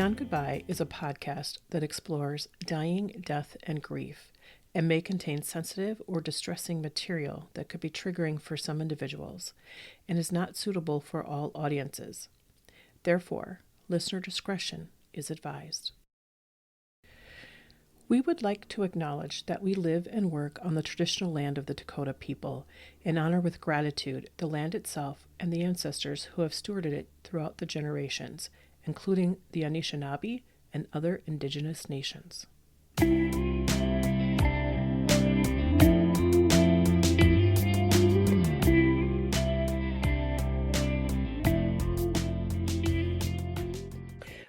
Beyond Goodbye is a podcast that explores dying, death, and grief, and may contain sensitive or distressing material that could be triggering for some individuals, and is not suitable for all audiences. Therefore, listener discretion is advised. We would like to acknowledge that we live and work on the traditional land of the Dakota people and honor with gratitude the land itself and the ancestors who have stewarded it throughout the generations, including the Anishinaabe and other indigenous nations.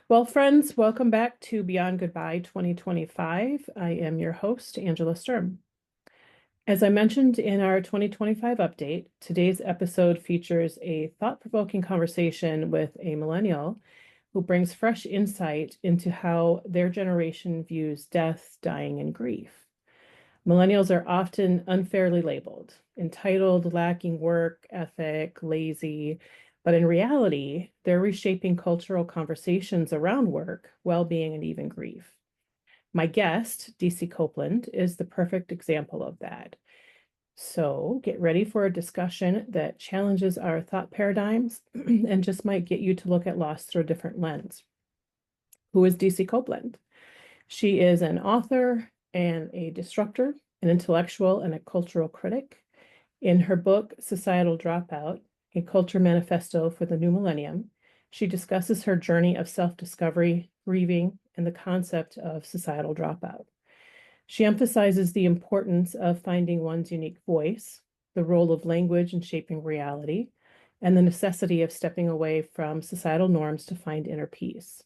Well, friends, welcome back to Beyond Goodbye 2025. I am your host, Angela Sturm. As I mentioned in our 2025 update, today's episode features a thought-provoking conversation with a millennial who brings fresh insight into how their generation views death, dying, and grief. Millennials are often unfairly labeled, entitled, lacking work ethic, lazy, but in reality, they're reshaping cultural conversations around work, well-being, and even grief. My guest, DC Copeland, is the perfect example of that. So get ready for a discussion that challenges our thought paradigms and just might get you to look at loss through a different lens. Who is DC Copeland? She is an author and a disruptor, an intellectual, and a cultural critic. In her book, Societal Dropout, a culture manifesto for the new millennium, she discusses her journey of self-discovery, grieving, and the concept of societal dropout. She emphasizes the importance of finding one's unique voice, the role of language in shaping reality, and the necessity of stepping away from societal norms to find inner peace.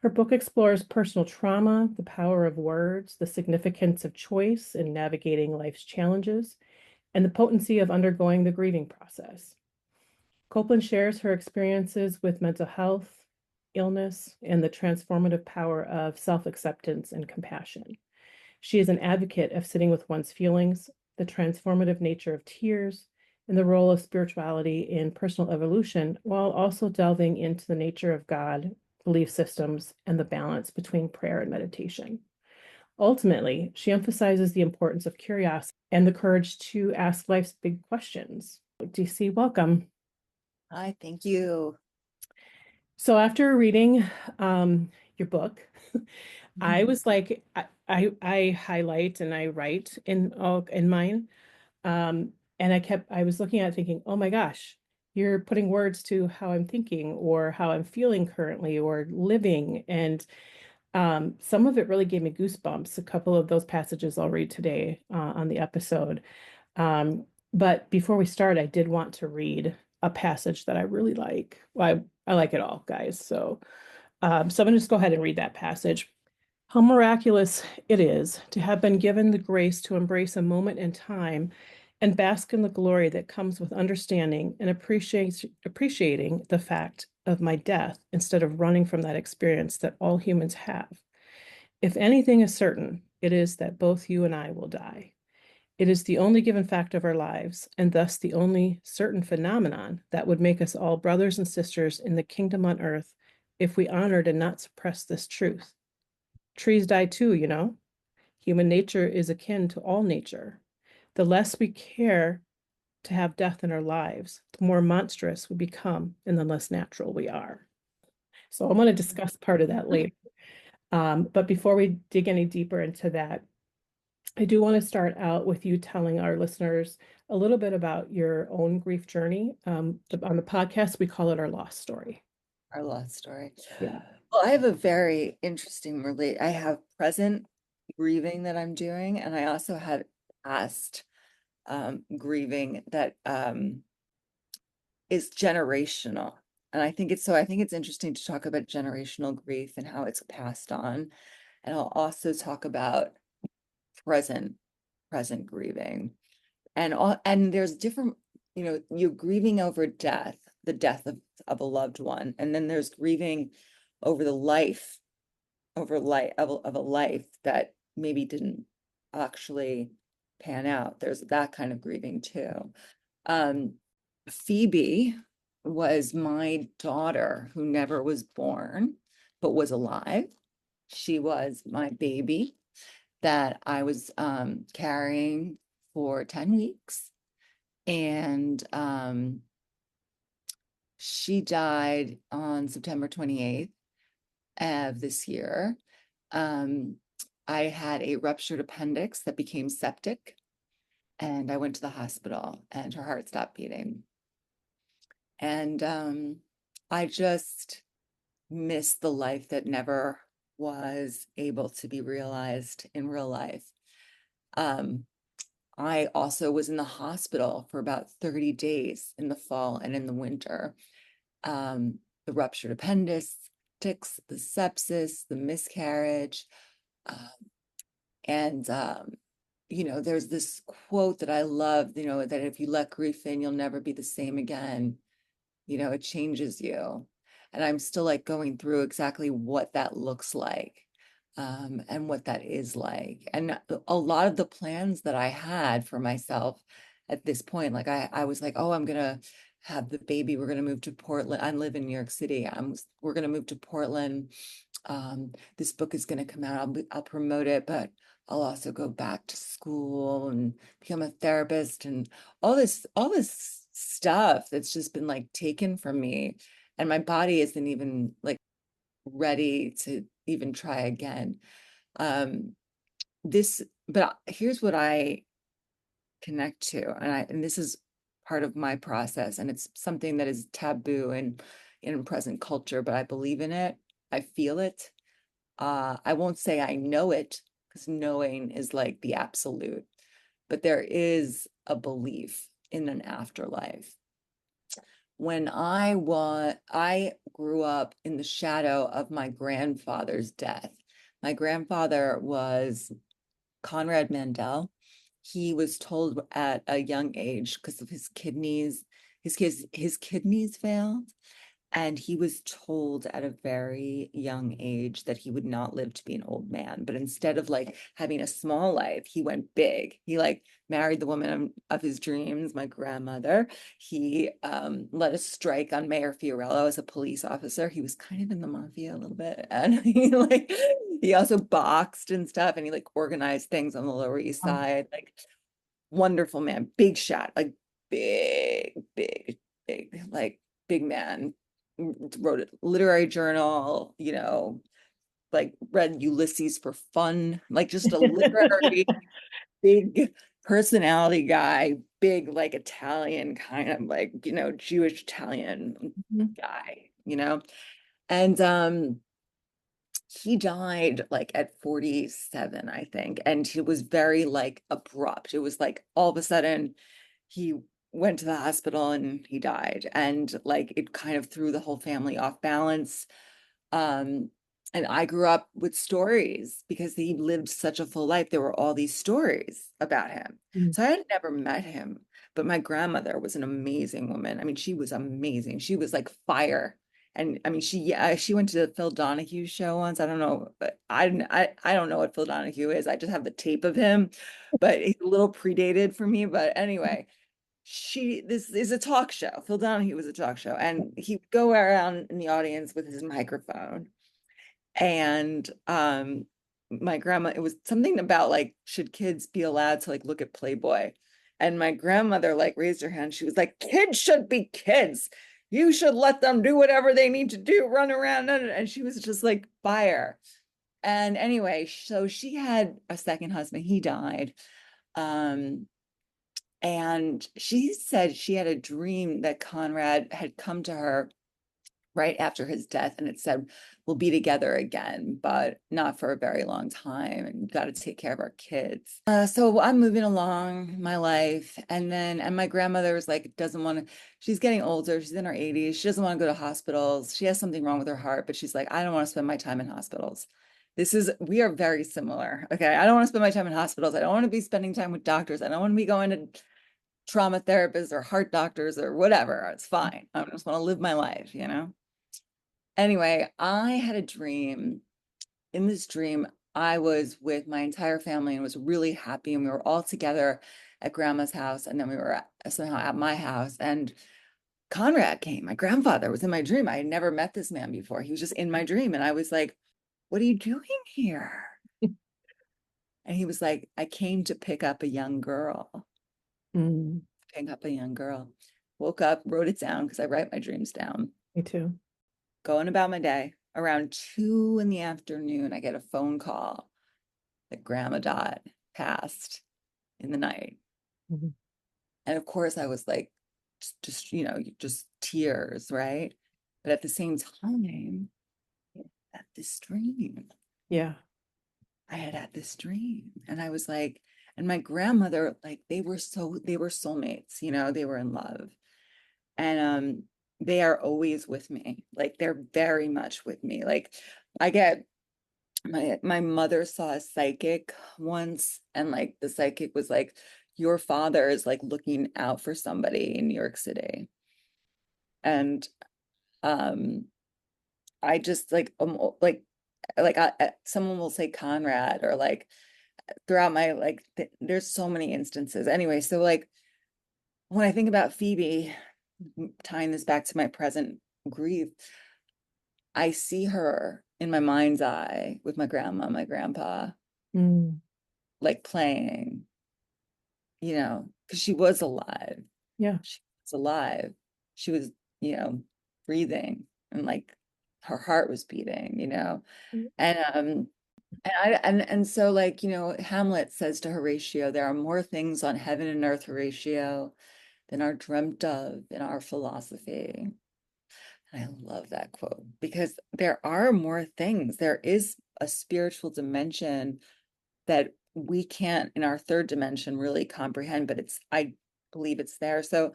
Her book explores personal trauma, the power of words, the significance of choice in navigating life's challenges, and the potency of undergoing the grieving process. Copeland shares her experiences with mental health, illness, and the transformative power of self-acceptance and compassion. She is an advocate of sitting with one's feelings, the transformative nature of tears, and the role of spirituality in personal evolution, while also delving into the nature of God, belief systems, and the balance between prayer and meditation. Ultimately, she emphasizes the importance of curiosity and the courage to ask life's big questions. DC, welcome. Hi, thank you. So after reading your book, I was like, I highlight and I write in mine. And I was looking at it thinking, oh my gosh, you're putting words to how I'm thinking or how I'm feeling currently or living. And some of it really gave me goosebumps. A couple of those passages I'll read today on the episode. But before we start, I did want to read a passage that I really like. Well, I like it all, guys. So I'm going to just go ahead and read that passage. How miraculous it is to have been given the grace to embrace a moment in time and bask in the glory that comes with understanding and appreciating the fact of my death instead of running from that experience that all humans have. If anything is certain, it is that both you and I will die. It is the only given fact of our lives, and thus the only certain phenomenon that would make us all brothers and sisters in the kingdom on earth if we honored and not suppressed this truth. Trees die too, you know. Human nature is akin to all nature. The less we care to have death in our lives, the more monstrous we become and the less natural we are. So I'm going to discuss part of that later. But before we dig any deeper into that, I do want to start out with you telling our listeners a little bit about your own grief journey. On the podcast, we call it our lost story. Our lost story. Yeah. Well, I have a very interesting I have present grieving that I'm doing, and I also had past grieving that is generational. And I think it's interesting to talk about generational grief and how it's passed on. And I'll also talk about present grieving. And there's different, you're grieving over death, the death of a loved one, and then there's grieving over the life of a life that maybe didn't actually pan out. There's that kind of grieving too. Phoebe was my daughter who never was born, but was alive. She was my baby that I was carrying for 10 weeks. And she died on September 28th of this year. Um, I had a ruptured appendix that became septic, and I went to the hospital, and her heart stopped beating. And I just missed the life that never was able to be realized in real life. Um, I also was in the hospital for about 30 days in the fall and in the winter. The ruptured appendix, the sepsis, the miscarriage. Uh, and, there's this quote that I love, that if you let grief in, you'll never be the same again. It changes you. And I'm still like going through exactly what that looks like, and what that is like. And a lot of the plans that I had for myself at this point, like I was like, oh, I'm gonna have the baby. We're gonna move to Portland. I live in New York City. We're gonna move to Portland. This book is gonna come out. I'll promote it, but I'll also go back to school and become a therapist and all this stuff that's just been like taken from me. And my body isn't even like ready to even try again. Um, but here's what I connect to, and this is part of my process, and it's something that is taboo in present culture, but I believe in it. I feel it. I won't say I know it, because knowing is like the absolute, but there is a belief in an afterlife. I grew up in the shadow of my grandfather's death. My grandfather was Conrad Mandel. He was told at a young age, because of his kidneys, his kidneys failed, and he was told at a very young age that he would not live to be an old man. But instead of like having a small life, he went big. He like married the woman of his dreams, my grandmother. He led a strike on Mayor Fiorello as a police officer. He was kind of in the mafia a little bit. And he also boxed and stuff, and he like organized things on the Lower East Oh, Side. Like wonderful man, big shot, like big, big, big, like big man. Wrote a literary journal, like read Ulysses for fun, like just a literary big personality guy, big like Italian kind of like, Jewish Italian mhm. guy. And he died like at 47, I think. And it was very like abrupt. It was like all of a sudden he went to the hospital and he died. And like it kind of threw the whole family off balance. Um, and I grew up with stories because he lived such a full life. There were all these stories about him. Mm. So I had never met him, but my grandmother was an amazing woman. I mean, she was amazing. She was like fire. And I mean, she went to the Phil Donahue show once. I don't know, but I don't know what Phil Donahue is. I just have the tape of him, but he's a little predated for me. But anyway, this is a talk show. Phil Donahue was a talk show, and he would go around in the audience with his microphone. And my grandma, it was something about like, should kids be allowed to like look at Playboy? And my grandmother like raised her hand. She was like, kids should be kids. You should let them do whatever they need to do, run around. And she was just like fire. And anyway, so she had a second husband. He died. Um, and she said she had a dream that Conrad had come to her right after his death, and it said, we'll be together again, but not for a very long time, and got to take care of our kids. So I'm moving along my life, and my grandmother was like, doesn't want to, she's getting older, she's in her 80s, she doesn't want to go to hospitals, she has something wrong with her heart, but she's like, I don't want to spend my time in hospitals. We are very similar. Okay. I don't want to spend my time in hospitals. I don't want to be spending time with doctors. I don't want to be going to trauma therapists or heart doctors or whatever. It's fine. I just want to live my life. Anyway, I had a dream. In this dream, I was with my entire family and was really happy. And we were all together at grandma's house. And then we were somehow at my house. And Conrad came. My grandfather was in my dream. I had never met this man before. He was just in my dream. And I was like, what are you doing here? And he was like, I came to pick up a young girl. Mm, Pick up a young girl. Woke up, wrote it down because I write my dreams down. me too. Going about my day. Around 2 in the afternoon, I get a phone call that Grandma Dot passed in the night. Mhm. And of course, I was like, just tears, right? But at the same time, at this dream, Yeah. I had this dream, and I was like, and my grandmother, like, they were soulmates, they were in love, and they are always with me, like, they're very much with me. Like, I get my mother saw a psychic once, and like the psychic was like, your father is like looking out for somebody in New York City. And um I just someone will say Conrad, or like throughout my there's so many instances anyway. So like when I think about Phoebe, tying this back to my present grief, I see her in my mind's eye with my grandma, my grandpa, Mm, like playing, because she was alive. yeah. She was alive. She was, breathing, and like her heart was beating, Mm, And and so like, Hamlet says to Horatio, there are more things on heaven and earth, Horatio, than are dreamt of in our philosophy. And I love that quote because there are more things. There is a spiritual dimension that we can't in our third dimension really comprehend, but I believe it's there. So,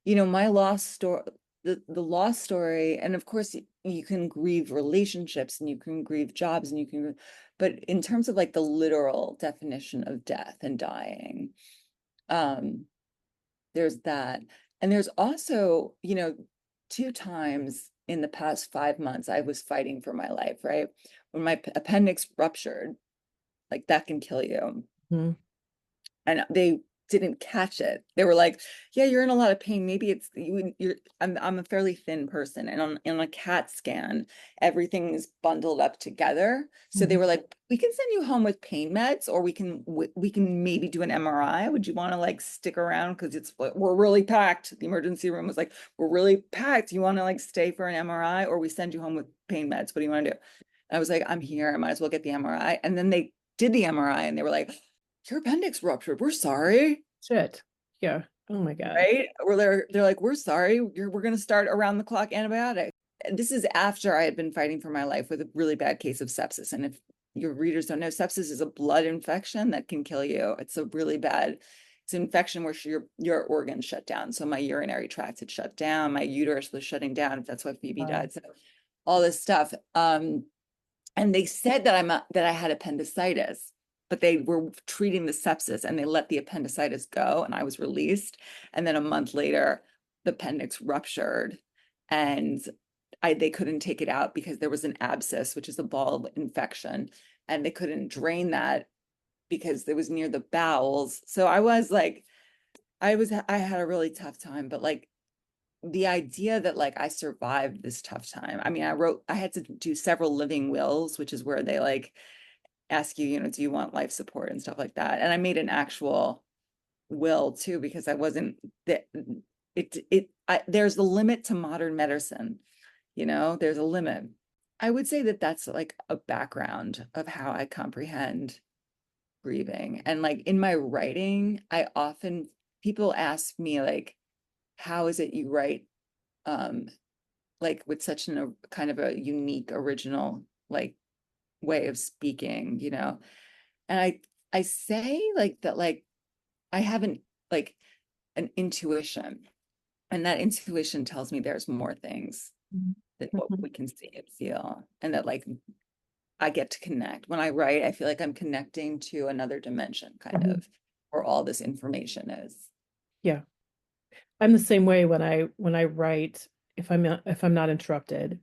my lost story, the lost story, and of course you can grieve relationships and you can grieve jobs and but in terms of like the literal definition of death and dying, um, there's that. And there's also, 2 times in the past 5 months, I was fighting for my life, right? When my appendix ruptured, like that can kill you. mm, And they didn't catch it. They were like, "Yeah, you're in a lot of pain. Maybe it's you. You're. I'm a fairly thin person, and on a CAT scan, everything is bundled up together. So they mhm. were like, we can send you home with pain meds, or we can maybe do an MRI. Would you want to like stick around because we're really packed. The emergency room was like, we're really packed. You want to like stay for an MRI, or we send you home with pain meds? What do you want to do?" And I was like, I'm here. I might as well get the MRI. And then they did the MRI, and they were like, your appendix ruptured. We're sorry. Shit. Yeah. Oh my God. Right? Or they're like, we're sorry. We're gonna start around the clock antibiotic. And this is after I had been fighting for my life with a really bad case of sepsis. And if your readers don't know, sepsis is a blood infection that can kill you. It's a really bad, it's an infection where your organs shut down. So my urinary tract had shut down, my uterus was shutting down. That's why Phoebe Wow. died. So all this stuff. And they said that I had appendicitis, but they were treating the sepsis and they let the appendicitis go, and I was released. And then a month later, the appendix ruptured, and they couldn't take it out because there was an abscess, which is a ball infection, and they couldn't drain that because it was near the bowels. So I was like, I had a really tough time, but like the idea that like I survived this tough time. I mean, I had to do several living wills, which is where they like ask you, do you want life support and stuff like that. And I made an actual will too, because I wasn't that there's a limit to modern medicine, there's a limit. I would say that that's like a background of how I comprehend grieving. And like in my writing, people ask me like, how is it you write um like with such a kind of a unique original like way of speaking, and I say like that, like I haven't like an intuition, and that intuition tells me there's more things than what Mhm. we can see and feel, and that like I get to connect when I write. I feel like I'm connecting to another dimension, kind Mhm. of, where all this information is. Yeah. I'm the same way when I write, if I'm not interrupted,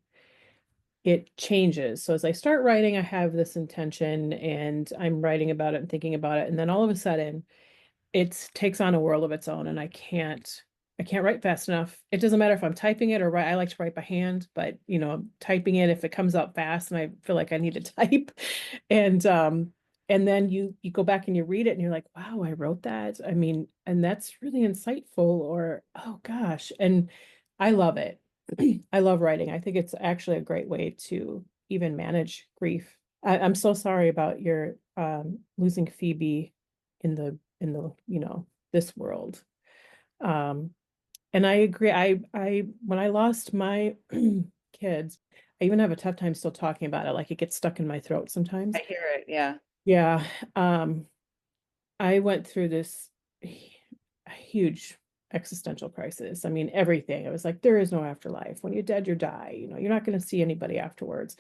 it changes. So as I start writing, I have this intention and I'm writing about it and thinking about it. And then all of a sudden it takes on a world of its own and I can't. I can't write fast enough. It doesn't matter if I'm typing it or write. I like to write by hand, but typing it, if it comes out fast and I feel like I need to type. And and then you go back and you read it and you're like, wow, I wrote that. I mean, and that's really insightful, or oh gosh. And I love it. I love writing. I think it's actually a great way to even manage grief. I'm so sorry about your losing Phoebe in the, this world. Um, and I agree. I when I lost my kids, I even have a tough time still talking about it. Like it gets stuck in my throat sometimes. I hear it. Yeah. Yeah. I went through this huge existential crisis. I mean, everything. It was like there is no afterlife. When you're dead, you die. You're not going to see anybody afterwards.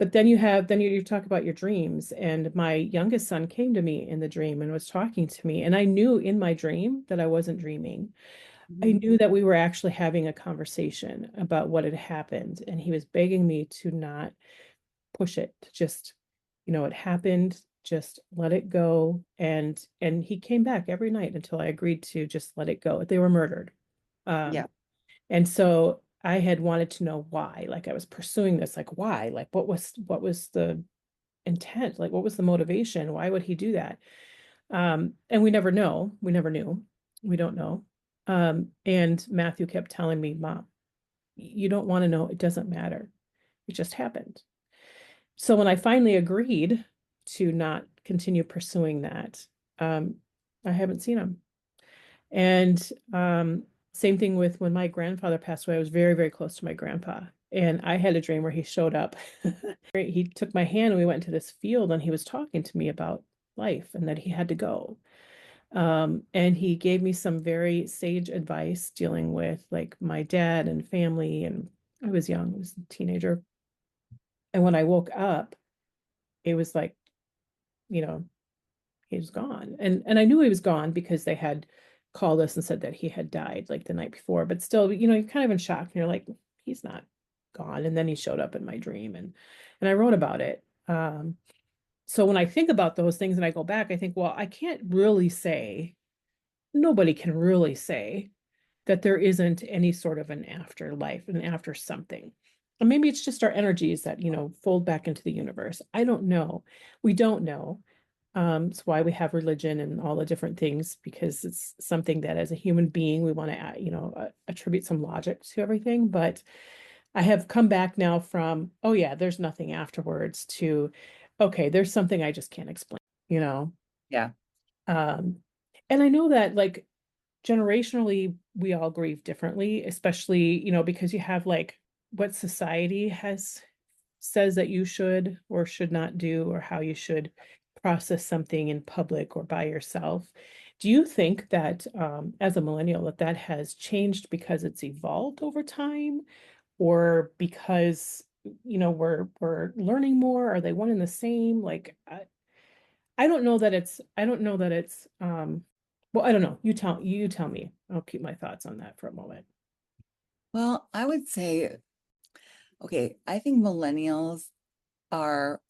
But then you talk about your dreams. And my youngest son came to me in the dream and was talking to me. And I knew in my dream that I wasn't dreaming. I Mhm. knew that we were actually having a conversation about what had happened, and he was begging me to not push it, to just, it happened, just let it go. And he came back every night until I agreed to just let it go. They were murdered. Yeah. And so I had wanted to know why, like I was pursuing this, like why, like what was the intent, like what was the motivation? Why would he do that? And we never know. We never knew. We don't know. And Matthew kept telling me, Mom, you don't want to know. It doesn't matter. It just happened. So when I finally agreed to not continue pursuing that, um, I haven't seen him. And same thing with when my grandfather passed away. I was very, very close to my grandpa. And I had a dream where he showed up. He took my hand and we went to this field and he was talking to me about life and that he had to go. And he gave me some very sage advice dealing with like my dad and family. And I was young, I was a teenager. And when I woke up, it was like, you know, he was gone. And I knew he was gone because they had called us and said that he had died like the night before. But still, you're kind of in shock and you're like, he's not gone. And then he showed up in my dream and I wrote about it. So when I think about those things and I go back, I think, well, I can't really say, nobody can really say that there isn't any sort of an afterlife and after something. And maybe it's just our energies that, fold back into the universe. I don't know. We don't know. It's why we have religion and all the different things, because it's something that as a human being, we want to, attribute some logic to everything. But I have come back now from, oh yeah, there's nothing afterwards to, okay, there's something I just can't explain, you know? Yeah. Um, and I know that like generationally we all grieve differently, especially because you have like what society has says that you should or should not do, or how you should process something in public or by yourself. Do you think that as a millennial that has changed because it's evolved over time, or because we're learning more? Are they one and the same? Like I don't know that it's well, I don't know. You tell me. I'll keep my thoughts on that for a moment. Well, I would say, okay, I think millennials are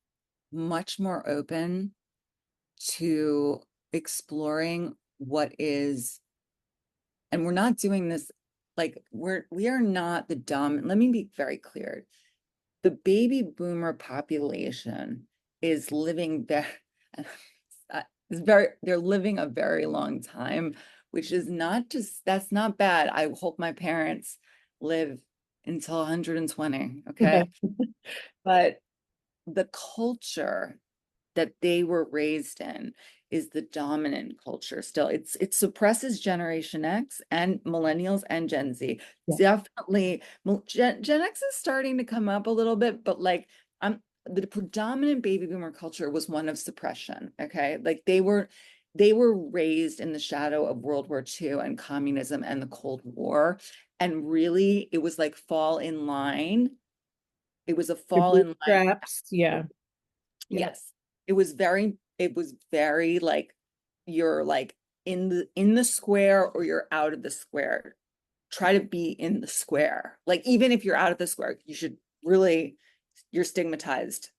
much more open to exploring what is, and we're not doing this like we are not the dominant. Let me be very clear. The baby boomer population is living very, is very, they're living a very long time, which is not just, that's not bad. I hope my parents live until 120, Yeah. okay? But the culture that they were raised in is the dominant culture still. It suppresses Generation X and millennials and Gen Z. Yeah. Definitely, Gen X is starting to come up a little bit, but like I'm the predominant baby boomer culture was one of suppression. Okay. Like they were raised in the shadow of World War II and communism and the Cold War. And really it was like fall in line. It was a Your fall in line. bootstraps. Yeah. Yeah. Yes. It was very like you're like in the square or you're out of the square. Try to be in the square. Like even if you're out of the square, you should really you're stigmatized.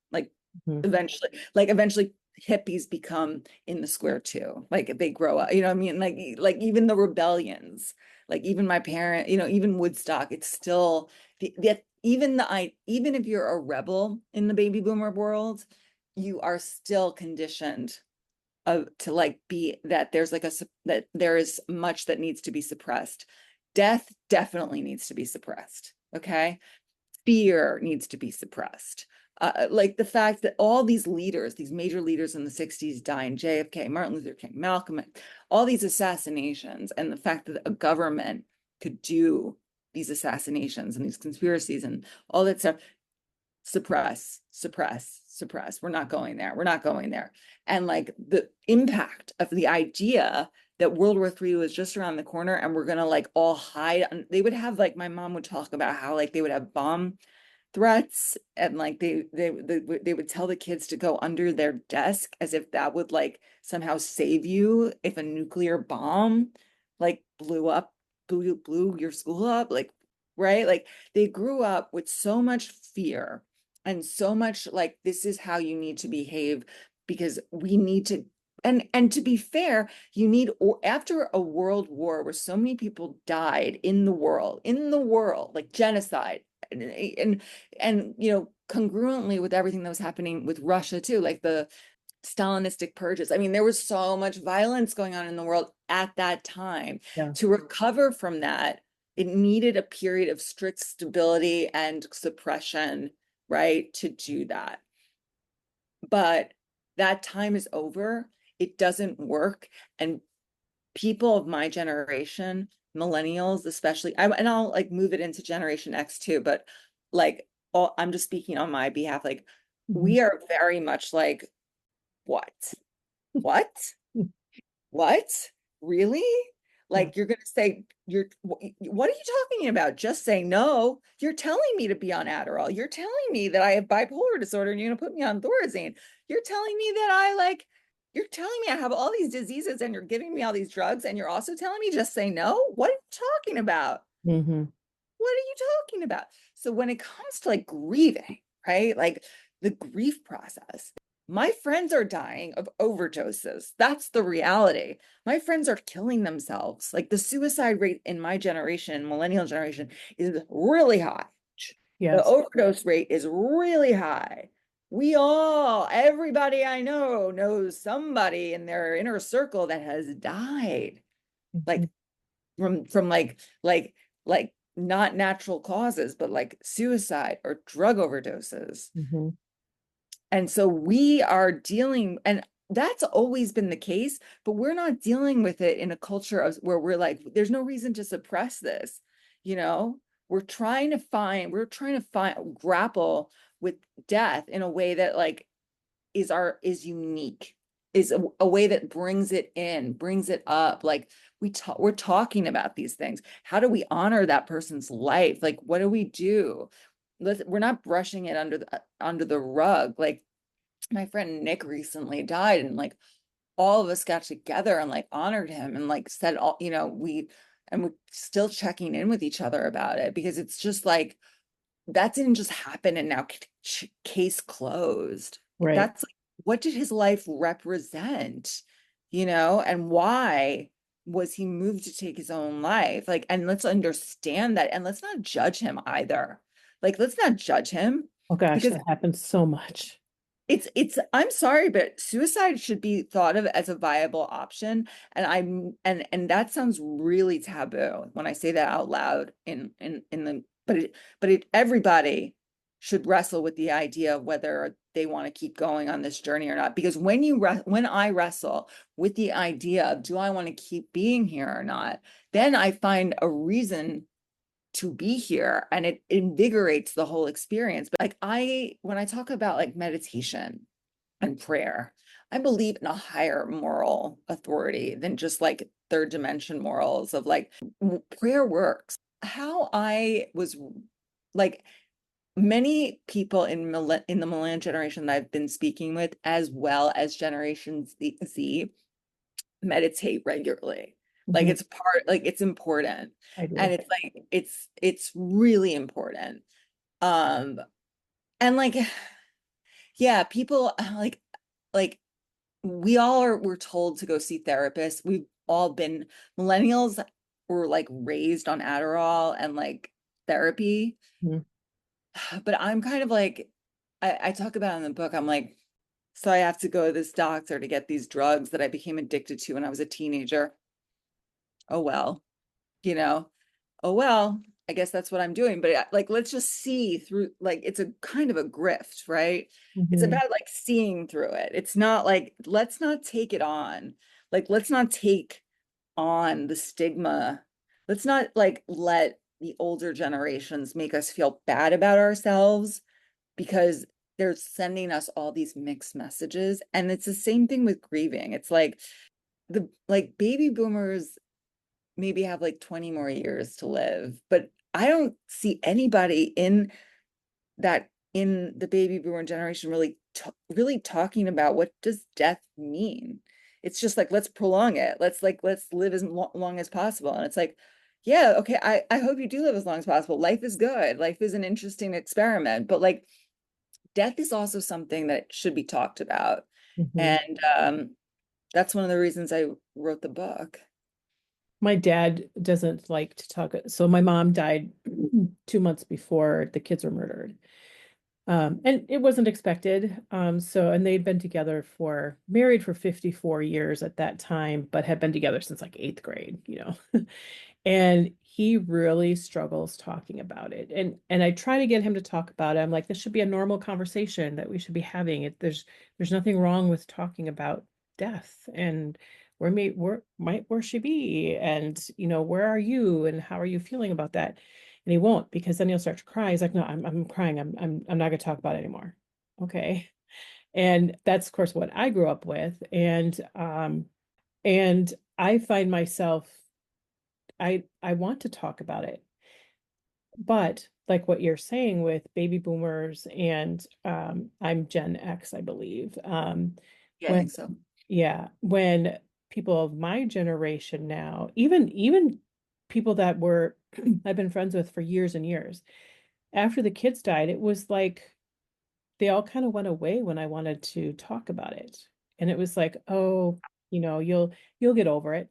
Mhm. Eventually, like eventually hippies become in the square too. Like they grow up, you know what I mean? Like even the rebellions, like even my parent, you know, even Woodstock, it's still even if you're a rebel in the baby boomer world, you are still conditioned to like be that there's like that there is much that needs to be suppressed. Death definitely needs to be suppressed. Okay. Fear needs to be suppressed. Like the fact that all these leaders, these major leaders in the 60s dying, JFK, Martin Luther King, Malcolm, all these assassinations, and the fact that a government could do these assassinations and these conspiracies and all that stuff, suppress, suppress, suppress. We're not going there. We're not going there. And like the impact of the idea that World War III was just around the corner and we're gonna like all hide. They would have like my mom would talk about how like they would have bomb threats and like they would tell the kids to go under their desk as if that would like somehow save you if a nuclear bomb like blew your school up, like, right, like they grew up with so much fear and so much like this is how you need to behave because we need to. And to be fair, you need, or after a world war where so many people died in the world, like genocide, and you know, congruently with everything that was happening with Russia too, like the Stalinistic purges. I mean, there was so much violence going on in the world at that time. Yeah. To recover from that, it needed a period of strict stability and suppression, right, to do that. But that time is over. It doesn't work. And people of my generation, millennials especially, and I'll like move it into Generation X too, but like I'm just speaking on my behalf, like Mhm. we are very much like, what? What? What? Really? Yeah. Like you're gonna say what are you talking about? Just say no. You're telling me to be on Adderall. You're telling me that I have bipolar disorder and you're gonna put me on Thorazine. You're telling me that you're telling me I have all these diseases and you're giving me all these drugs and you're also telling me just say no? What are you talking about? Hmm. What are you talking about? So when it comes to like grieving, right? Like the grief process, my friends are dying of overdoses. That's the reality. My friends are killing themselves. Like the suicide rate in my generation, millennial generation, is really high. The Yes. overdose rate is really high. Everybody I know knows somebody in their inner circle that has died. Mhm. Like from like not natural causes, but like suicide or drug overdoses. Mhm. And so we are dealing, and that's always been the case, but we're not dealing with it in a culture of where we're like, there's no reason to suppress this, you know? We're trying to find grapple with death in a way that like is unique, is a way that brings it in, brings it up. Like we're talking about these things. How do we honor that person's life? Like what do we do? We're not brushing it under the rug. Like my friend Nick recently died and like all of us got together and like honored him and like said all, you know, we're still checking in with each other about it because it's just like that didn't just happen and now case closed. Right. That's like, what did his life represent, you know, and why was he moved to take his own life? Like, and let's understand that and let's not judge him either. Like, let's not judge him Oh gosh, because that happens so much. I'm sorry, but suicide should be thought of as a viable option. And that sounds really taboo when I say that out loud in the but everybody should wrestle with the idea of whether they want to keep going on this journey or not. Because when I wrestle with the idea of do I want to keep being here or not, then I find a reason to be here and it invigorates the whole experience. But like when I talk about like meditation and prayer, I believe in a higher moral authority than just like third dimension morals of like prayer works. How I was like many people in the millennial generation that I've been speaking with, as well as Generation Z, meditate regularly. Like Mhm. it's part, like it's important. I And do. it's like it's really important. Um and like yeah, people like we all are we're told to go see therapists. We've all been millennials were like raised on Adderall and like therapy. Mhm. But I'm kind of like I talk about in the book, I'm like, so I have to go to this doctor to get these drugs that I became addicted to when I was a teenager. Oh well, you know, oh well, I guess that's what I'm doing. But like, let's just see through, like, it's a kind of a grift, right? It's Mhm. about like seeing through it. It's not like, let's not take it on. Like, let's not take on the stigma. Let's not like let the older generations make us feel bad about ourselves because they're sending us all these mixed messages. And it's the same thing with grieving. It's like the like baby boomers maybe have like 20 more years to live, but I don't see anybody in that in the baby boomer generation really talking about what does death mean. It's just like let's prolong it. Let's live as long as possible. And it's like, yeah, okay, I hope you do live as long as possible. Life is good. Life is an interesting experiment, but like death is also something that should be talked about. Mhm. And that's one of the reasons I wrote the book. My dad doesn't like to talk. So my mom died 2 months before the kids were murdered. And it wasn't expected. And they'd been together married for 54 years at that time, but had been together since like eighth grade, you know. And he really struggles talking about it. And I try to get him to talk about it. I'm like, this should be a normal conversation that we should be having. There's nothing wrong with talking about death and where she be? And where are you and how are you feeling about that? And he won't, because then he'll start to cry. He's like, no, I'm crying. I'm not gonna talk about it anymore. Okay. And that's of course what I grew up with. And I find myself I want to talk about it. But like what you're saying with baby boomers and I'm Gen X, I believe. Yeah, I think When so. Yeah, when people of my generation now, even people that were I've been friends with for years and years, after the kids died, it was like they all kind of went away when I wanted to talk about it. And it was like, oh, you'll get over it.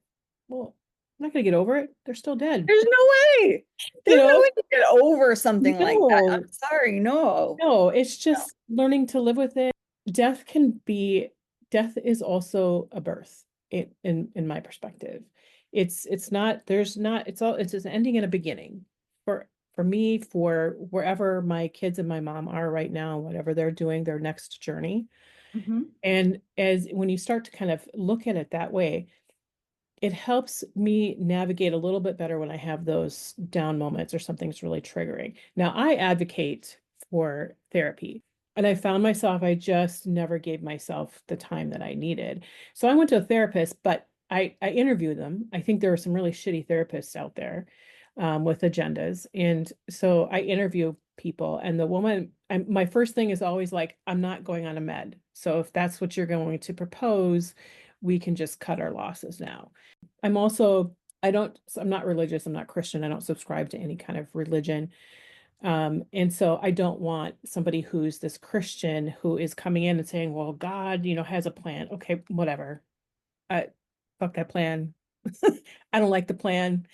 Well, I'm not gonna get over it. They're still dead. There's no way. You There's no know, way to get over something like that. I'm no, sorry, no. no, it's No. just learning to live with it. Death can be, Death is also a birth in my perspective. It's not, there's not, it's an ending and a beginning for me, for wherever my kids and my mom are right now, whatever they're doing, their next journey. Mhm. And as when you start to kind of look at it that way, it helps me navigate a little bit better when I have those down moments or something's really triggering. Now, I advocate for therapy, and I found myself, I just never gave myself the time that I needed. So I went to a therapist, but I interviewed them. I think there are some really shitty therapists out there with agendas. And so I interview people, and the woman, my first thing is always like, I'm not going on a med. So if that's what you're going to propose, we can just cut our losses now. I'm also, I'm not religious, I'm not Christian, I don't subscribe to any kind of religion. And so I don't want somebody who's this Christian who is coming in and saying, well, God, has a plan. Okay, whatever. I Fuck that plan. I don't like the plan,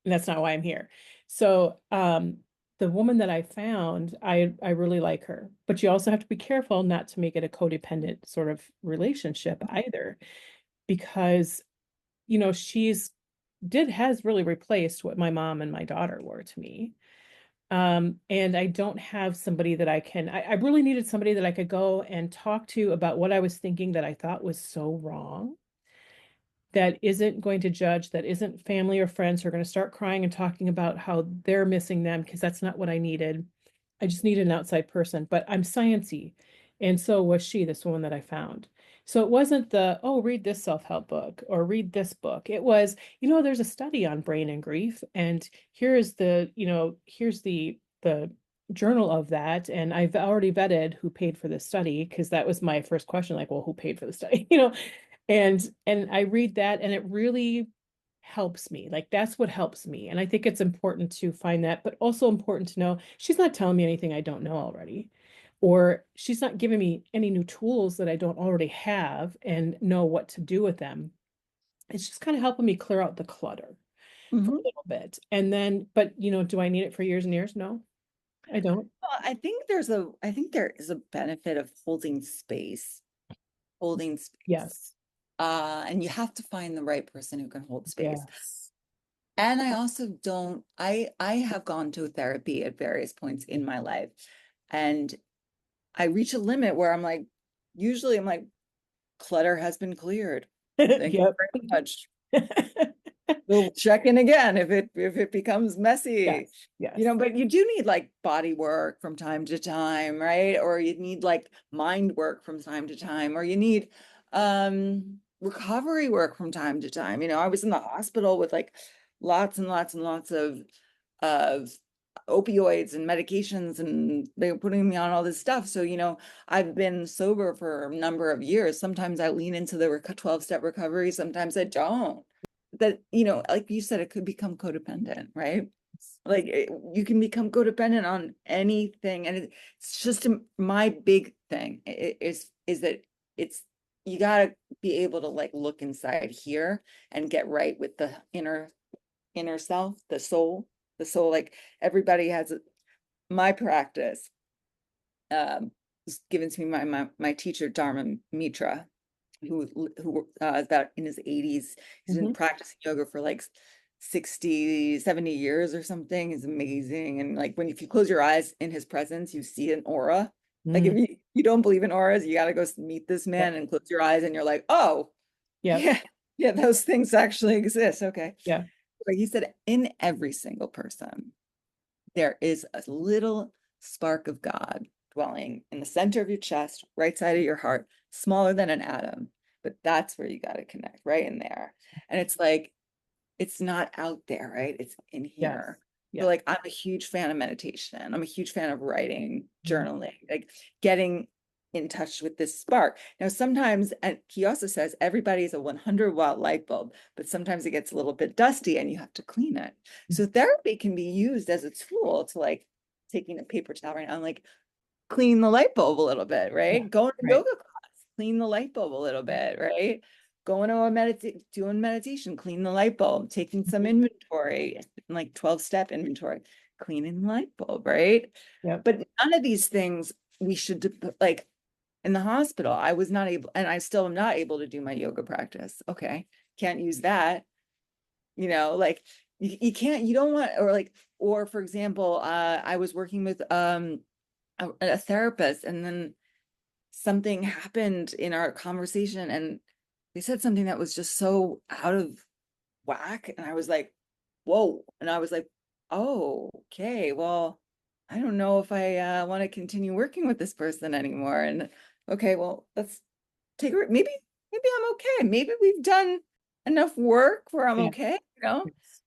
and that's not why I'm here. So, the woman that I found, I really like her, but you also have to be careful not to make it a codependent sort of relationship either, because she's did has really replaced what my mom and my daughter were to me. And I don't have somebody that I really needed somebody that I could go and talk to about what I was thinking that I thought was so wrong, that isn't going to judge, that isn't family or friends who are going to start crying and talking about how they're missing them, because that's not what I needed. I just needed an outside person, but I'm sciencey. And so was she, this woman that I found. So it wasn't oh, read this self-help book or read this book. It was, there's a study on brain and grief, and here's the journal of that. And I've already vetted who paid for this study, because that was my first question, like, well, who paid for the study? And I read that, and it really helps me. Like, that's what helps me. And I think it's important to find that, but also important to know she's not telling me anything I don't know already. or she's not giving me any new tools that I don't already have and know what to do with them. It's just kind of helping me clear out the clutter for a Mhm. little bit. And then, but do I need it for years and years? No, I don't. Well, I think there is a benefit of holding space. Yes. And you have to find the right person who can hold space. Yes. And I also don't, I have gone to therapy at various points in my life. And I reach a limit where usually I'm like, clutter has been cleared. Thank you Yep. very much. We'll check in again if it becomes messy, Yes. Yes. but you do need like body work from time to time, right? Or you need like mind work from time to time, or you need recovery work from time to time. I was in the hospital with like lots and lots and lots of opioids and medications, and they were putting me on all this stuff. So, I've been sober for a number of years. Sometimes I lean into the 12-step recovery, sometimes I don't. That, like you said, it could become codependent, right? Like you can become codependent on anything. And it's just my big thing is that it's, you got to be able to like look inside here and get right with the inner self, the soul. Like everybody has my practice was given to me my teacher Dharma Mitra, who is about in his 80s. He's been Hmm. practicing yoga for like 60, 70 years or something. Is amazing. And like if you close your eyes in his presence, you see an aura. Like if Mm. you don't believe in auras, you got to go meet this Yep. man and close your eyes and you're like, oh, Yep. yeah, yeah, those things actually exist. Okay. Yeah. But he said in every single person, there is a little spark of God dwelling in the center of your chest, right side of your heart, smaller than an atom. But that's where you got to connect, right in there. And it's like, it's not out there, right? It's in Yes. here. So Yeah. like I'm a huge fan of meditation. I'm a huge fan of writing, Mhm. journaling, like getting in touch with this spark. Now sometimes, and he also says everybody is a 100-watt light bulb, but sometimes it gets a little bit dusty and you have to clean it. So therapy can be used as a tool to like taking a paper towel right now and like clean the light bulb a little bit, Yeah. right? Going to Right. yoga class, clean the light bulb a little bit, right? Going to doing meditation, clean the light bulb, taking some Mhm. inventory, like 12-step inventory, cleaning the light bulb, right? Yep. But none of these things we should like in the hospital. I was not able, and I still am not able to do my yoga practice. Okay, can't use that, like you can't, you don't want, or like, or for example, I was working with a therapist, and then something happened in our conversation, and they said something that was just so out of whack, and I was like, whoa. And I was like, oh, okay, well, I don't know if I want to continue working with this person anymore. And okay, well, let's take a maybe I'm okay. Maybe we've done enough work where I'm Yeah. okay, Yes.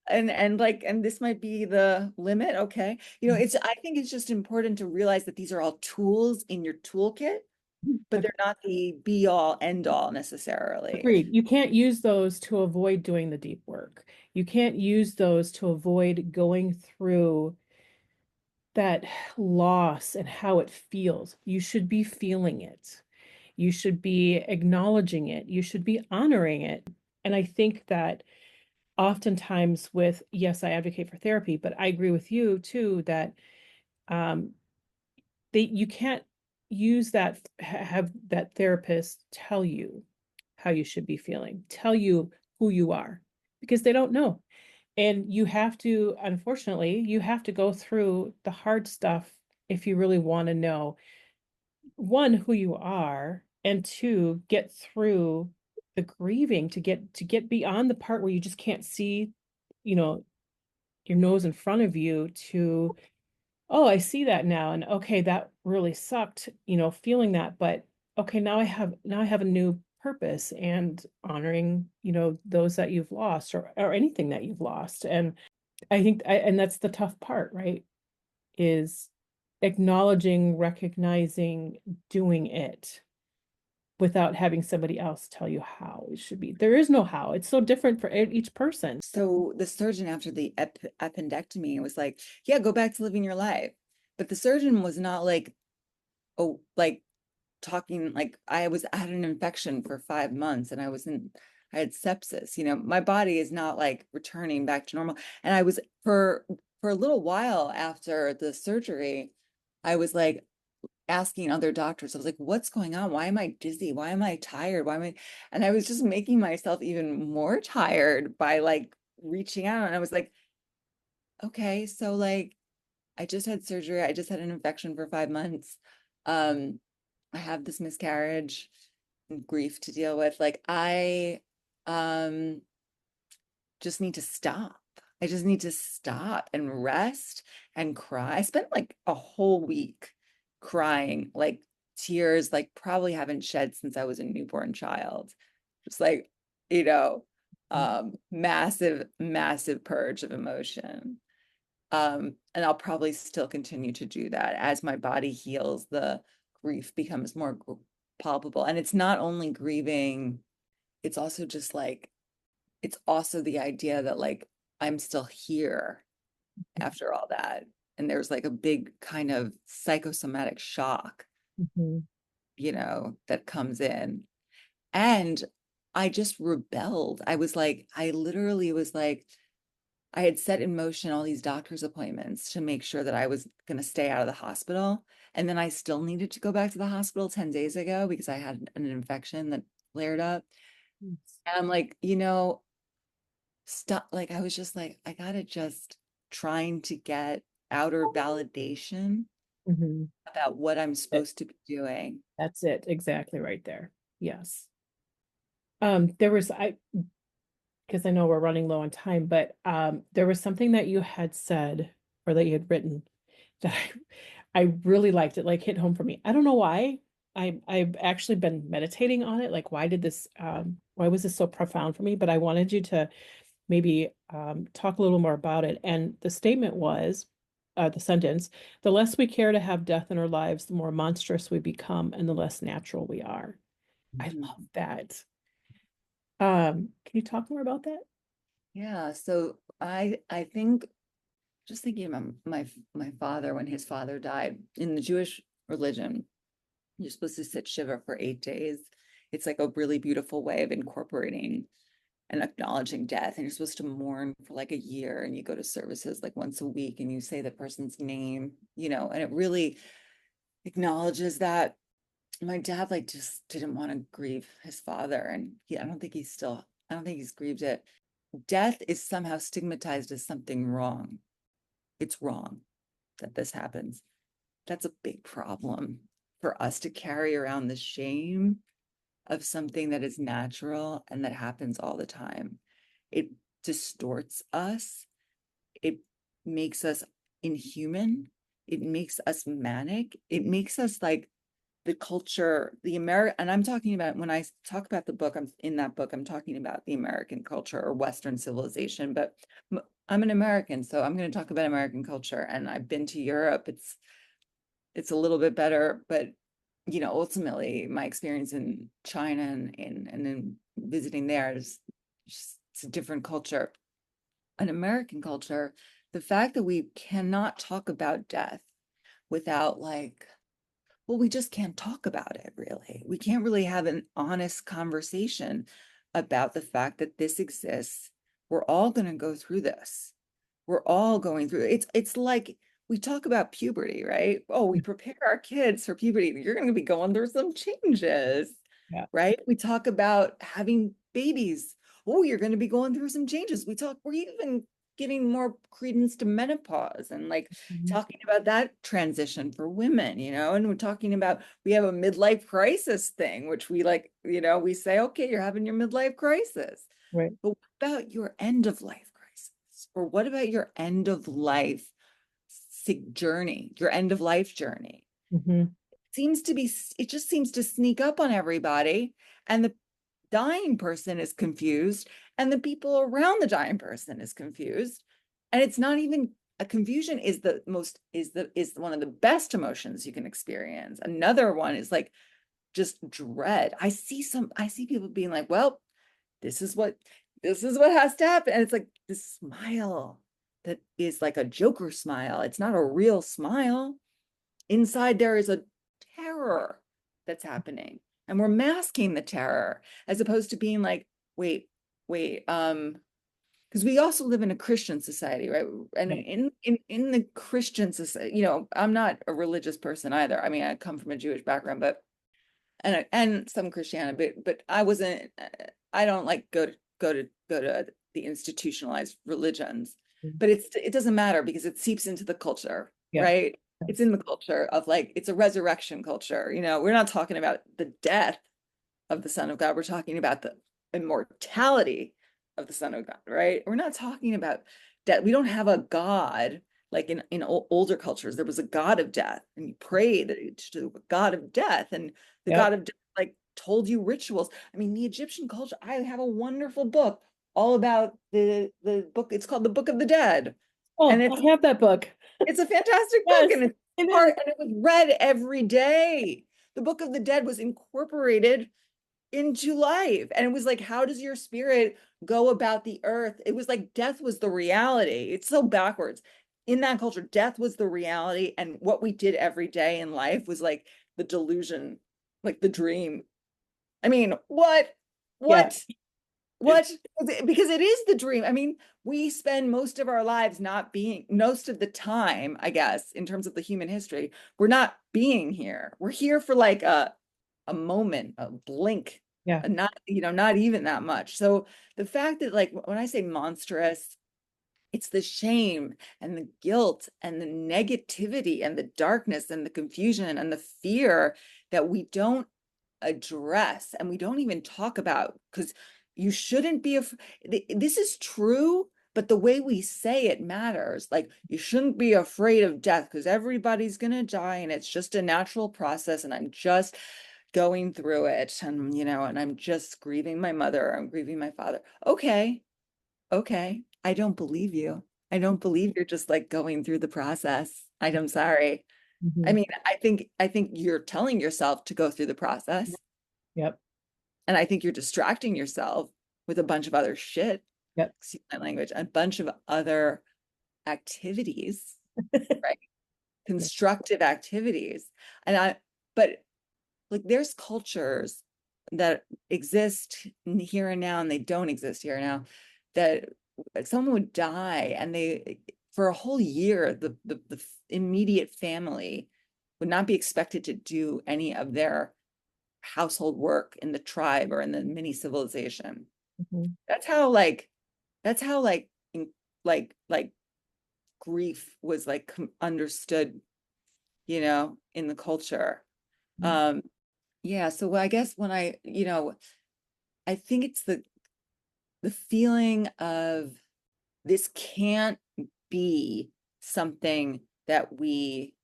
and this might be the limit. Okay. Mhm. I think it's just important to realize that these are all tools in your toolkit, but they're not the be all end all necessarily. Agreed. You can't use those to avoid doing the deep work. You can't use those to avoid going through that loss and how it feels. You should be feeling it. You should be acknowledging it. You should be honoring it. And I think that oftentimes with, yes, I advocate for therapy, but I agree with you too that um, you can't use that, have that therapist tell you how you should be feeling, tell you who you are, because they don't know. And you have to, unfortunately, you have to go through the hard stuff if you really want to know, one, who you are, and two, get through the grieving to get beyond the part where you just can't see, you know, your nose in front of you to, oh, I see that now. And okay, that really sucked, feeling that, but okay, now I have a new purpose and honoring, those that you've lost or anything that you've lost. And and that's the tough part, right? Is acknowledging, recognizing, doing it without having somebody else tell you how it should be. There is no how. It's so different for each person. So the surgeon after the appendectomy was like, yeah, go back to living your life. But the surgeon was not like oh, like talking, like I had an infection for 5 months and I had sepsis. My body is not like returning back to normal. And I was for a little while after the surgery, I was like asking other doctors, I was like, what's going on? Why am I dizzy? Why am I tired? And I was just making myself even more tired by like reaching out. And I was like, okay, so like I just had surgery. I just had an infection for 5 months. Um, I have this miscarriage and grief to deal with. Like um just need to stop. I just need to stop and rest and cry. I spent like a whole week crying, like tears, like probably haven't shed since I was a newborn child. Just like, you know, massive, massive purge of emotion. And I'll probably still continue to do that as my body heals, the grief becomes more palpable. And it's not only grieving, it's also just like, it's also the idea that like I'm still here after all that. And there's like a big kind of psychosomatic shock, Mhm. that comes in. And I just rebelled. I literally was like, I had set in motion all these doctor's appointments to make sure that I was going to stay out of the hospital. And then I still needed to go back to the hospital 10 days ago because I had an infection that flared up. Yes. And I'm like, stop. Like, I was just like, I gotta just trying to get outer validation Mhm. about what I'm supposed to be doing. That's it, exactly right there. Yes. There was I because I know we're running low on time, but there was something that you had said or that you had written that I really liked. It like hit home for me. I don't know why. I've actually been meditating on it. Like, why was this so profound for me? But I wanted you to maybe talk a little more about it. And the statement was, the sentence, the less we care to have death in our lives, the more monstrous we become and the less natural we are. I Mhm. love that. Can you talk more about that? Yeah. So I think just thinking about my father when his father died in the Jewish religion, you're supposed to sit Shiva for 8 days. It's like a really beautiful way of incorporating and acknowledging death. And you're supposed to mourn for like a year and you go to services like once a week and you say the person's name, and it really acknowledges that. My dad like just didn't want to grieve his father. And I don't think he's grieved it. Death is somehow stigmatized as something wrong. It's wrong that this happens. That's a big problem for us to carry around the shame of something that is natural and that happens all the time. It distorts us. It makes us inhuman. It makes us manic. It makes us like the culture, and I'm talking about when I talk about the book, I'm in that book, I'm talking about the American culture or Western civilization, but I'm an American, so I'm going to talk about American culture. And I've been to Europe. It's a little bit better, but ultimately my experience in China and then visiting there is just, it's a different culture. An American culture, the fact that we cannot talk about death without like, well, we just can't talk about it really. We can't really have an honest conversation about the fact that this exists. We're all going to go through this. We're all going through it. It's like we talk about puberty, right? Oh, we prepare our kids for puberty. You're going to be going through some changes, Yeah. right? We talk about having babies. Oh, you're going to be going through some changes. We're even giving more credence to menopause and like Mhm. talking about that transition for women, and we're talking about we have a midlife crisis thing, which we like, we say, okay, you're having your midlife crisis. Right. But what about your end of life crisis? Or what about your end of life journey, your end of life journey? Hmm. It just seems to sneak up on everybody. And the dying person is confused, and the people around the dying person is confused. And it's not even a confusion is one of the best emotions you can experience. Another one is like just dread. I see people being like, well, this is what has to happen. And it's like this smile that is like a Joker smile. It's not a real smile. Inside there is a terror that's happening. And we're masking the terror as opposed to being like, wait, because we also live in a Christian society, right? And Right. in the Christian society, I'm not a religious person either. I mean, I come from a Jewish background, but and some Christianity, but I wasn't. I don't like go to the institutionalized religions, Mm. but it doesn't matter because it seeps into the culture, Yeah. right? It's Yes. in the culture of like it's a resurrection culture. We're not talking about the death of the Son of God. We're talking about the immortality of the Son of God, right? We're not talking about death. We don't have a God like in older cultures. There was a God of death, and you prayed to a God of death, and the God Yep. of death like told you rituals. I mean, the Egyptian culture. I have a wonderful book all about the book. It's called the Book of the Dead, and Oh, it's I have that book. it's a fantastic book, Yes, and it's it is. part and it was read every day. The Book of the Dead was incorporated into life. And it was like, how does your spirit go about the earth? It was like death was the reality. It's so backwards. In that culture, death was the reality. And what we did every day in life was like the delusion, like the dream. I mean, what? Yeah. What? What? Because it is the dream. I mean, we spend most of our lives not being, most of the time, I guess, in terms of the human history, we're not being here. We're here for like a moment, a blink, Yeah. and not even that much. So the fact that like when I say monstrous, it's the shame and the guilt and the negativity and the darkness and the confusion and the fear that we don't address and we don't even talk about because you shouldn't be this is true, but the way we say it matters. Like you shouldn't be afraid of death because everybody's going to die and it's just a natural process and I'm just going through it, and I'm just grieving my mother, I'm grieving my father. Okay, I don't believe you. I don't believe you're just like going through the process. I'm sorry. I Mhm. mean, I think you're telling yourself to go through the process, Yep. and I think you're distracting yourself with a bunch of other shit, Yep. excuse my language, a bunch of other activities, right? Yeah. Constructive activities. And but like there's cultures that exist here and now and they don't exist here and now that someone would die and they for a whole year the immediate family would not be expected to do any of their household work in the tribe or in the mini civilization. Mhm. That's how like like grief was like understood, in the culture. Mhm. um yeah, so I guess when I think it's the feeling of this can't be something that we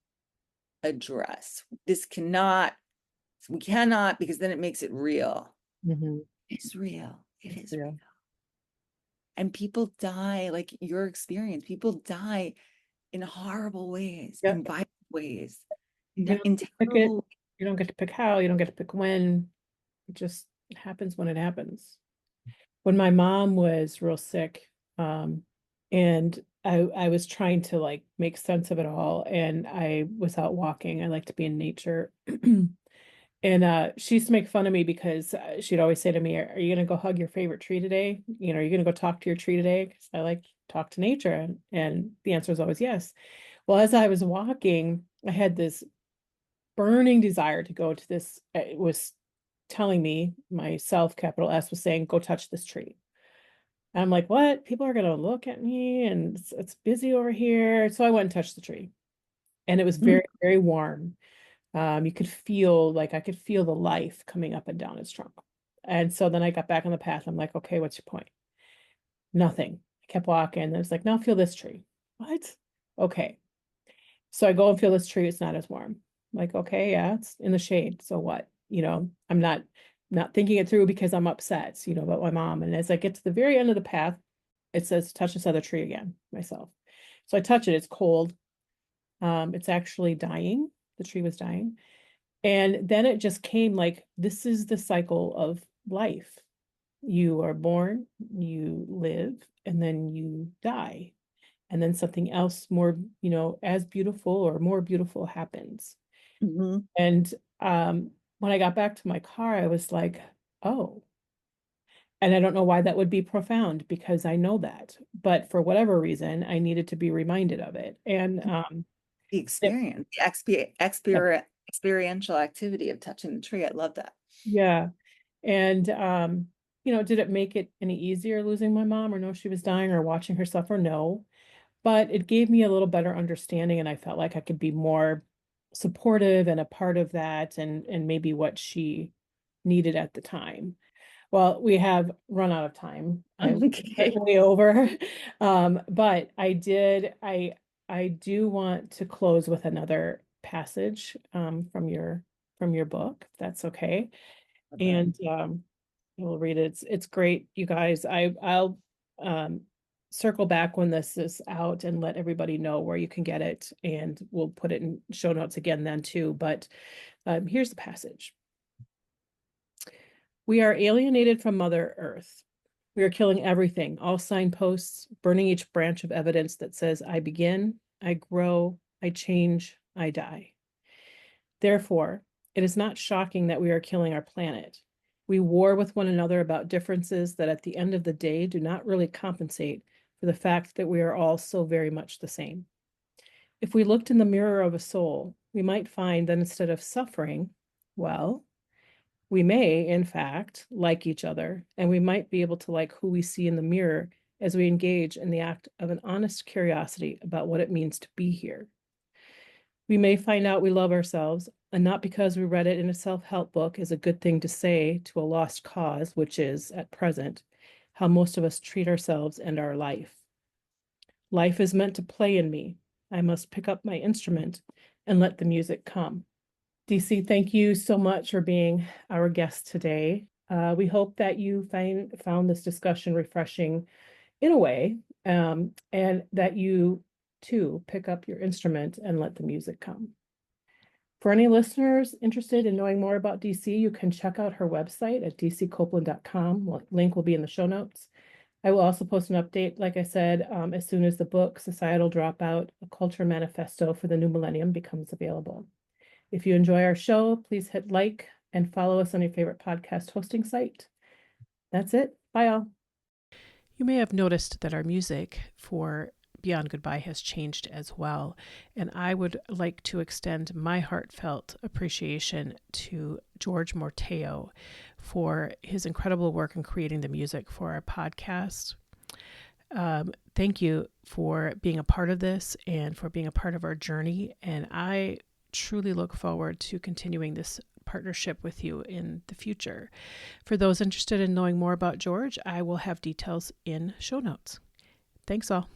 address. We cannot, because then it makes it real. Mhm. It's real. It It's is real. real. And people die, like your experience, people die in horrible ways, Yep. in violent ways, You don't in pick it. terrible. You don't get to pick how, you don't get to pick when. It just happens when it happens. When my mom was real sick, um, and I was trying to like make sense of it all, and I was out walking. I like to be in nature. And she used to make fun of me because she'd always say to me, are you gonna go hug your favorite tree today? Are you gonna go talk to your tree today? Because I like to talk to nature. And the answer is always yes. Well, as I was walking, I had this burning desire to go to this. It was telling me, myself, capital S, was saying, go touch this tree. And I'm like, what? People are gonna look at me and it's busy over here. So I went and touched the tree. And it was Mm. very, very warm. You could feel like I could feel the life coming up and down its trunk. And so then I got back on the path. I'm like, okay, what's your point? Nothing. I kept walking. And I was like, now feel this tree. What? Okay. So I go and feel this tree. It's not as warm. I'm like, okay, yeah, it's in the shade. So what? I'm not thinking it through because I'm upset, about my mom. And as I get to the very end of the path, it says touch this other tree again, myself. So I touch it. It's cold. It's actually dying. The tree was dying. And then it just came like, this is the cycle of life. You are born, you live, and then you die. And then something else more, as beautiful or more beautiful happens. Mhm. And when I got back to my car, I was like, oh, and I don't know why that would be profound because I know that, but for whatever reason, I needed to be reminded of it. And The it, experience, the yeah, experiential activity of touching the tree. I love that. yeah. And did it make it any easier losing my mom or know she was dying or watching her suffer? No. But it gave me a little better understanding, and I felt like I could be more supportive and a part of that, and maybe what she needed at the time. Well, we have run out of time. I went Okay. way over. But I do want to close with another passage from your book, if that's okay. Love that. And we'll read it. It's great, you guys. I'll um circle back when this is out and let everybody know where you can get it, and we'll put it in show notes again then too. But here's the passage. We are alienated from Mother Earth. We are killing everything, all signposts, burning each branch of evidence that says, I begin, I grow, I change, I die. Therefore, it is not shocking that we are killing our planet. We war with one another about differences that at the end of the day do not really compensate for the fact that we are all so very much the same. If we looked in the mirror of a soul, we might find that instead of suffering, well, we may, in fact, like each other, and we might be able to like who we see in the mirror as we engage in the act of an honest curiosity about what it means to be here. We may find out we love ourselves, and not because we read it in a self-help book is a good thing to say to a lost cause, which is, at present, how most of us treat ourselves and our life. Life is meant to play in me. I must pick up my instrument and let the music come. DC, thank you so much for being our guest today. We hope that you found this discussion refreshing in a way, and that you too pick up your instrument and let the music come. For any listeners interested in knowing more about DC, you can check out her website at dccopeland.com. Link will be in the show notes. I will also post an update, like I said, as soon as the book Societal Dropout, A Culture Manifesto for the New Millennium becomes available. If you enjoy our show, please hit like and follow us on your favorite podcast hosting site. That's it. Bye, all. You may have noticed that our music for Beyond Goodbye has changed as well, and I would like to extend my heartfelt appreciation to George Morteo for his incredible work in creating the music for our podcast. Thank you for being a part of this and for being a part of our journey, and I truly look forward to continuing this partnership with you in the future. For those interested in knowing more about George, I will have details in show notes. Thanks all.